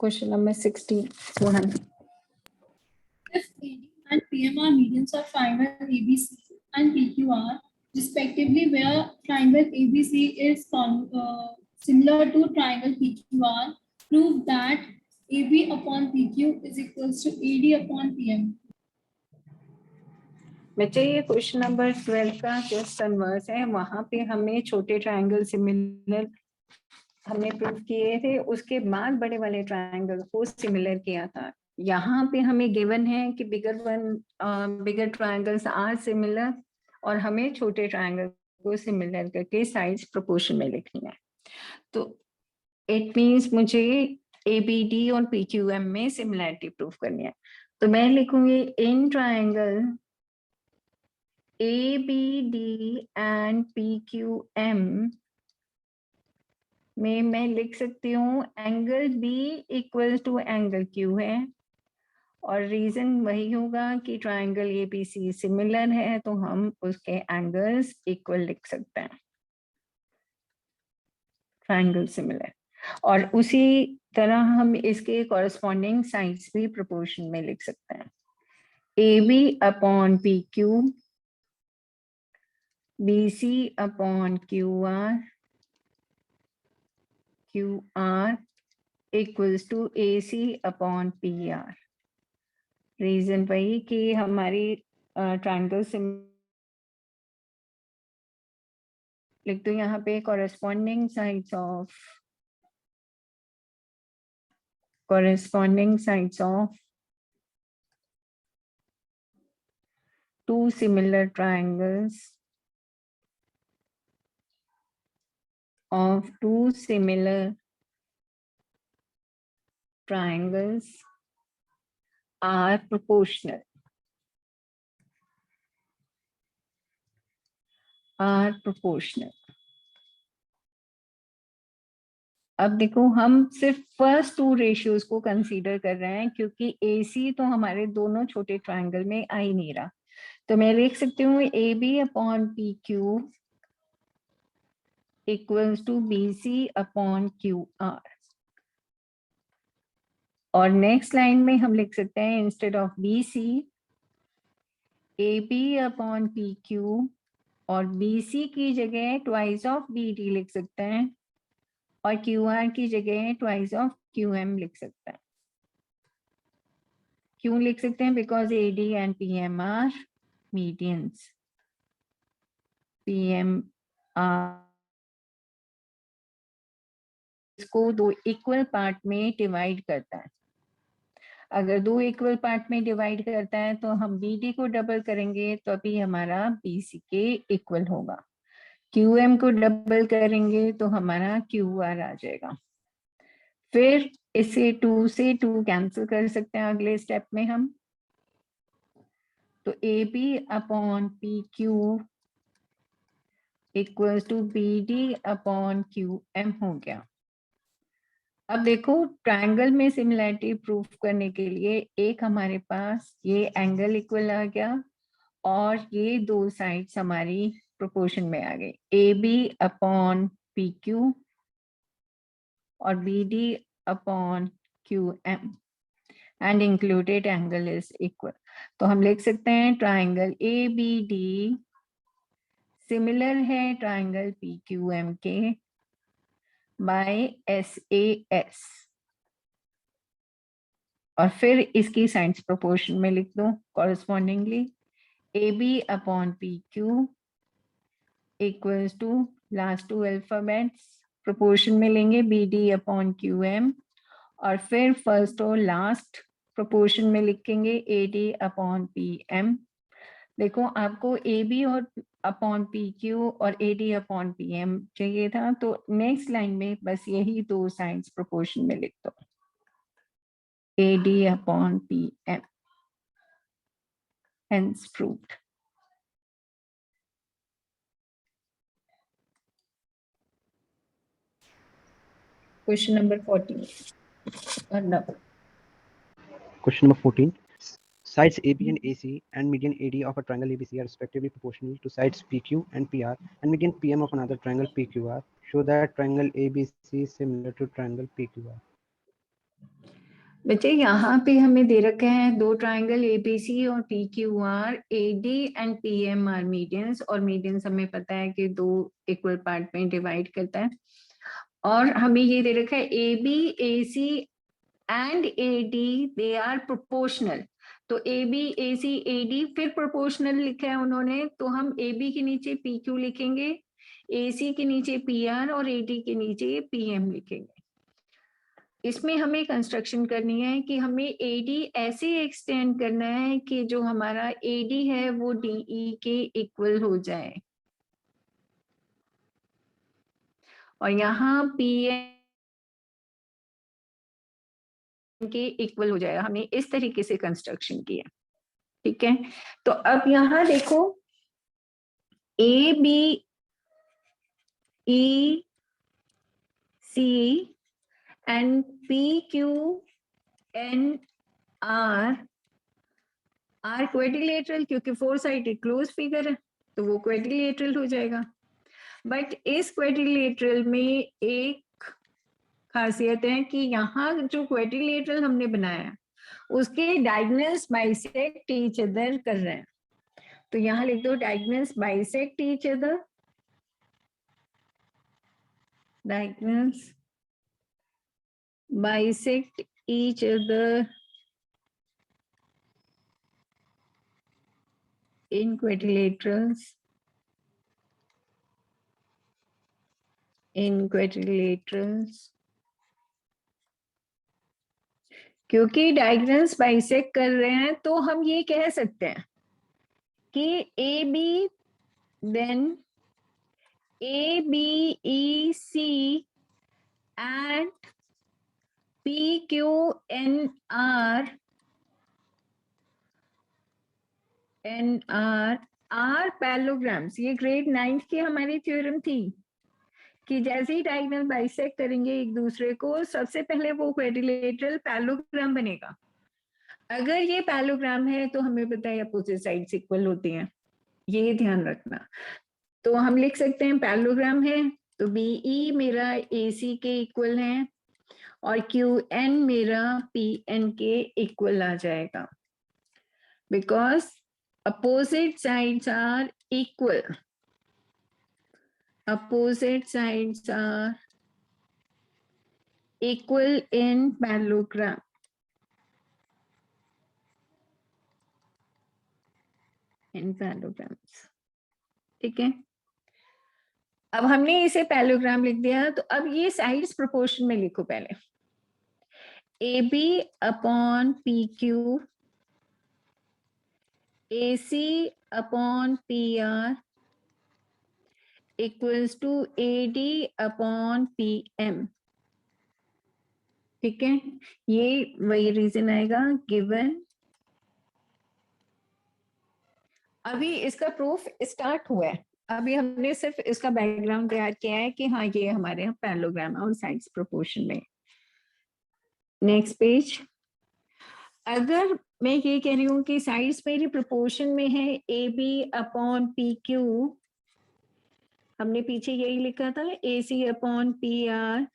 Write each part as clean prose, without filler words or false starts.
Question number 16. Mohan. If AD and PM are medians of triangle ABC and PQR, respectively, where triangle ABC is similar to triangle PQR, prove that AB upon PQ is equals to AD upon PM. बच्चे ये question number 12 का just converse है। वहां पे हमें छोटे triangle similar हमने prove किए थे, उसके बाद बड़े वाले ट्रायंगल को सिमिलर किया था। यहाँ पे हमें गिवन है कि बिगर ट्रायंगल्स आर सिमिलर और हमें छोटे ट्रायंगल को सिमिलर करके साइड्स प्रोपोर्शन में लिखनी है। तो इट मींस मुझे ABD और PQM में सिमिलरिटी प्रूफ करनी है। तो मैं लिखूंगी in triangle ABD and PQM में मैं लिख सकती हूँ angle B equal to angle Q है, और रीजन वही होगा कि ट्रायंगल ABC सिमिलर है तो हम उसके एंगल्स इक्वल लिख सकते हैं, ट्रायंगल सिमिलर। और उसी तरह हम इसके कॉरेस्पॉन्डिंग साइड्स भी प्रोपोर्शन में लिख सकते हैं। AB upon PQ, BC upon QR, QR equals to AC upon PR। Reason वही कि हमारी ट्रायंगल लिख दो यहाँ पे corresponding sides of two similar triangles of two similar triangles are proportional. अब देखो हम सिर्फ फर्स्ट टू रेशियोज को कंसीडर कर रहे हैं क्योंकि AC तो हमारे दोनों छोटे ट्रायंगल में आ ही नहीं रहा। तो मैं लिख सकती हूँ AB upon PQ equals to BC upon QR। और नेक्स्ट लाइन में हम लिख सकते हैं instead of BC AB upon PQ, और BC की जगह ट्वाइस ऑफ BD लिख सकते हैं, और QR की जगह ट्वाइस ऑफ QM लिख सकते हैं। क्यों लिख सकते हैं? Because AD and PM are medians. PM इसको दो इक्वल पार्ट में डिवाइड करता है। अगर दो इक्वल पार्ट में डिवाइड करता है तो हम BD को डबल करेंगे तो अभी हमारा BC के इक्वल होगा। QM को डबल करेंगे तो हमारा QR आ जाएगा। फिर इसे 2 से 2 कैंसिल कर सकते हैं अगले स्टेप में हम। तो AB upon PQ equals to BD upon QM हो गया। अब देखो ट्रायंगल में सिमिलरिटी प्रूफ करने के लिए एक हमारे पास ये एंगल इक्वल आ गया और ये दो साइड्स हमारी प्रोपोर्शन में आ गई, AB अपॉन PQ और BD upon QM and included angle is equal. तो हम लिख सकते हैं ट्रायंगल ABD सिमिलर है ट्रायंगल PQM के बाय SAS, और फिर इसकी साइड्स प्रोपोर्शन में लिख दो correspondingly AB upon PQ equals to last two alphabets proportion में लेंगे BD अपॉन QM, और फिर फर्स्ट और लास्ट प्रोपोर्शन में लिखेंगे AD अपॉन PM। देखो आपको AB और अपॉन PQ और AD अपॉन PM चाहिए था, तो नेक्स्ट लाइन में बस यही दो साइड्स प्रोपोर्शन में लिख दो AD upon PM, hence proved. Question number 14. No. Question number 14. Sides AB and AC and median AD of a triangle ABC are respectively proportional to sides PQ and PR, and median PM of another triangle PQR. Show that triangle ABC is similar to triangle PQR. बच्चे यहाँ पे हमें दे रखे हैं दो triangle A B C और P Q R, A D and P M R medians, और medians हमें पता है कि दो इक्वल पार्ट में डिवाइड करता है। और हमें ये दे रखा है A B, A C and A D they are proportional. तो एबी, एसी, एडी फिर प्रोपोर्शनल लिखा है उन्होंने, तो हम एबी के नीचे पीक्यू लिखेंगे, एसी के नीचे पीआर और एडी के नीचे पीएम लिखेंगे। इसमें हमें कंस्ट्रक्शन करनी है कि हमें एडी ऐसे एक्सटेंड करना है कि जो हमारा एडी है वो डीई के इक्वल हो जाए, और यहाँ पीएम के इक्वल हो जाएगा। हमने इस तरीके से कंस्ट्रक्शन किया, ठीक है। तो अब यहाँ देखो A B E C and P Q N R quadrilateral, क्योंकि फोर साइडेड क्लोज फिगर है तो वो क्वाड्रिलेटरल हो जाएगा। बट इस क्वाड्रिलेटरल में एक खासियत है कि यहाँ जो क्वाड्रिलेटरल हमने बनाया उसके डायगोनल्स बाइसेक्ट ईच अदर कर रहे हैं। तो यहाँ लिख दो diagonals bisect each other, diagonals bisect each other in quadrilaterals, क्योंकि डायगोनल्स बाइसेक्ट कर रहे हैं तो हम ये कह सकते हैं कि A B then A B E C and P Q N R are parallelograms. ये ग्रेड 9 की हमारी थ्योरम थी कि जैसे ही डायगोनल बाइसेक्ट करेंगे एक दूसरे को, सबसे पहले वो क्वाड्रिलेटरल पैरेललोग्राम बनेगा। अगर ये पैरेललोग्राम है तो हमें पता है अपोजिट साइड्स इक्वल होती हैं, ये ध्यान रखना। तो हम लिख सकते हैं पैरेललोग्राम है तो बीई मेरा एसी के इक्वल है और क्यू एन मेरा पी एन के इक्वल आ जाएगा, because opposite sides are equal. Opposite sides are equal in parallelogram. In parallelograms. ठीक है, अब हमने इसे पैरेललोग्राम लिख दिया, तो अब ये साइड्स प्रोपोर्शन में लिखो पहले। A B upon P Q, A C upon P R equals to A D upon P M. ठीक है, ये वही रीजन आएगा गिवन। अभी इसका प्रूफ स्टार्ट हुआ है, अभी हमने सिर्फ इसका बैकग्राउंड तैयार किया है कि हाँ ये हमारे यहाँ पैरेललोग्राम है और साइड्स प्रोपोर्शन में। Next page. अगर मैं ये कह रही हूँ कि साइड्स मेरी प्रोपोर्शन में है A B upon P q, हमने पीछे यही लिखा था a C upon P R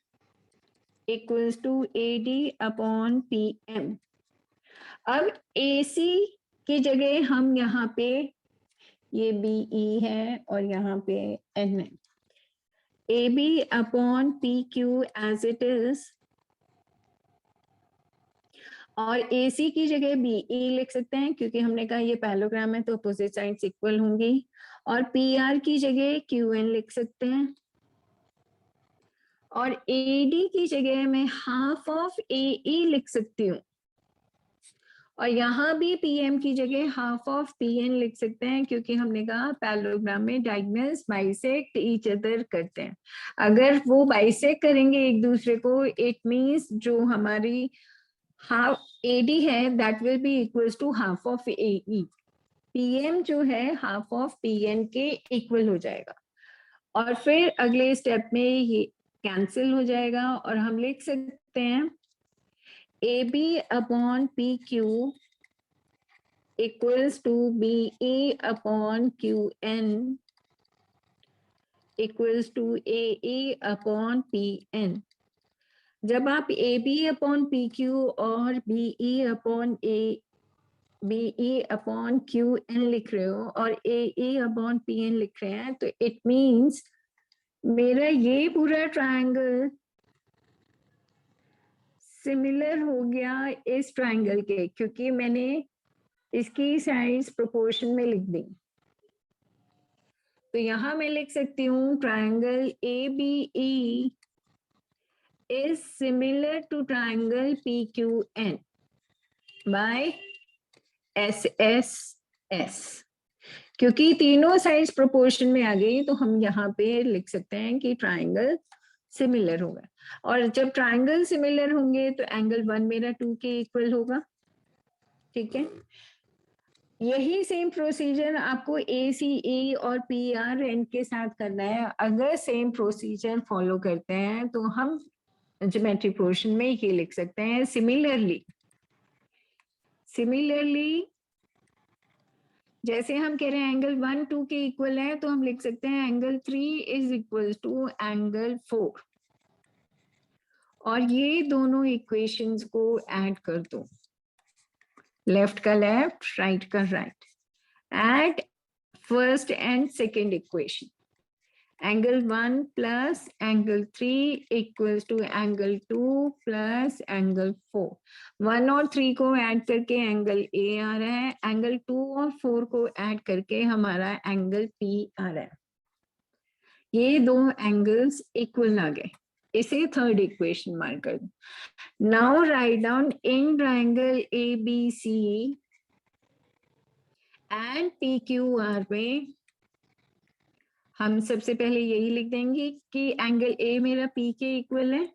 equals to A D upon P m. अब ए सी की जगह हम यहाँ पे ये बीई है और यहाँ पे एन है, A B upon P Q as it is, और ए सी की जगह बीई लिख सकते हैं क्योंकि हमने कहा ये पैरेललोग्राम है तो अपोजिट साइड्स इक्वल होंगी, और पी आर की जगह क्यू एन लिख सकते हैं, और ए डी की जगह मैं हाफ ऑफ ए ई लिख सकती हूँ, और यहाँ भी पीएम की जगह हाफ ऑफ पीएन लिख सकते हैं क्योंकि हमने कहा पैरेललोग्राम में डायगोनल्स बाइसेक्ट ईच अदर करते हैं। अगर वो बाइसेक्ट करेंगे एक दूसरे को, इट मींस जो हमारी हाफ एडी है that will be equals to half of A E. P M जो है हाफ ऑफ पीएन के इक्वल हो जाएगा, और फिर अगले स्टेप में ये कैंसिल हो जाएगा और हम लिख सकते हैं AB upon PQ equals to BE upon QN equals to AE upon PN. जब आप AB अपॉन PQ और BE अपॉन QN लिख रहे हो और AE अपॉन PN लिख रहे हैं, तो इट मीन्स मेरा ये पूरा ट्रायंगल सिमिलर हो गया इस ट्रायंगल के, क्योंकि मैंने इसकी साइड्स प्रोपोर्शन में लिख दी। तो यहां मैं लिख सकती हूँ triangle ABE is similar to triangle PQN by SSS। क्योंकि तीनों साइड्स प्रोपोर्शन में आ गई, तो हम यहाँ पे लिख सकते हैं कि ट्रायंगल सिमिलर होगा। और जब ट्रायंगल सिमिलर होंगे तो एंगल 1 मेरा 2 के इक्वल होगा। ठीक है, यही सेम प्रोसीजर आपको ACE और PRN के साथ करना है। अगर सेम प्रोसीजर फॉलो करते हैं तो हम ज्योमेट्री पोर्शन में ये लिख सकते हैं, सिमिलरली जैसे हम कह रहे हैं एंगल 1 2 के इक्वल है, तो हम लिख सकते हैं angle 3 is equal to angle 4। और ये दोनों इक्वेशंस को ऐड कर दो, लेफ्ट का लेफ्ट, राइट का right. Add first and second equation, angle 1 plus angle 3 equals to angle 2 plus angle 4। 1 और 3 को ऐड करके एंगल A आ रहा है, एंगल 2 और 4 को ऐड करके हमारा एंगल P आ रहा है। ये दो एंगल्स इक्वल आ गए, इसे थर्ड इक्वेशन मार्क कर दो। Now write down in triangle ABC and PQR में हम सबसे पहले यही लिख देंगे कि एंगल A मेरा P के इक्वल है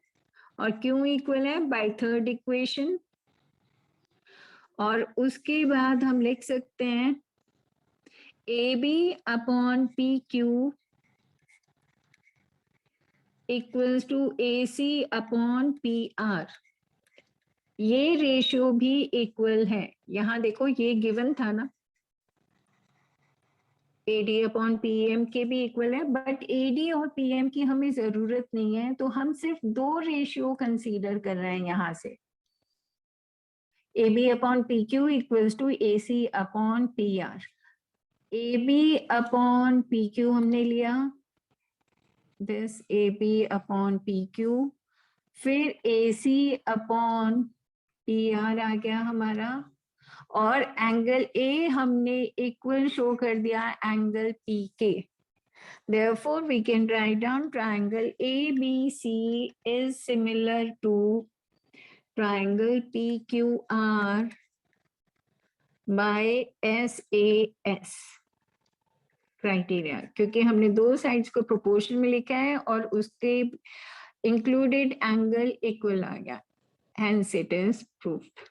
और Q इक्वल है बाय थर्ड इक्वेशन। और उसके बाद हम लिख सकते हैं AB upon PQ equals to AC upon PR। ये रेशियो भी इक्वल है। यहाँ देखो ये गिवन था ना, AD अपॉन PM के भी इक्वल है, बट AD और PM की हमें जरूरत नहीं है, तो हम सिर्फ दो रेशियो कंसीडर कर रहे हैं यहाँ से। AB upon PQ equals to AC upon PR। AB upon PQ हमने लिया, दिस AB अपॉन PQ, फिर AC अपॉन PR आ गया हमारा, और एंगल A हमने इक्वल शो कर दिया एंगल P के। Therefore, we can write down triangle ABC is similar to triangle PQR by SAS criteria, क्योंकि हमने दो साइड्स को प्रोपोर्शन में लिखा है और उसके इंक्लूडेड एंगल इक्वल आ गया, hence it is proved।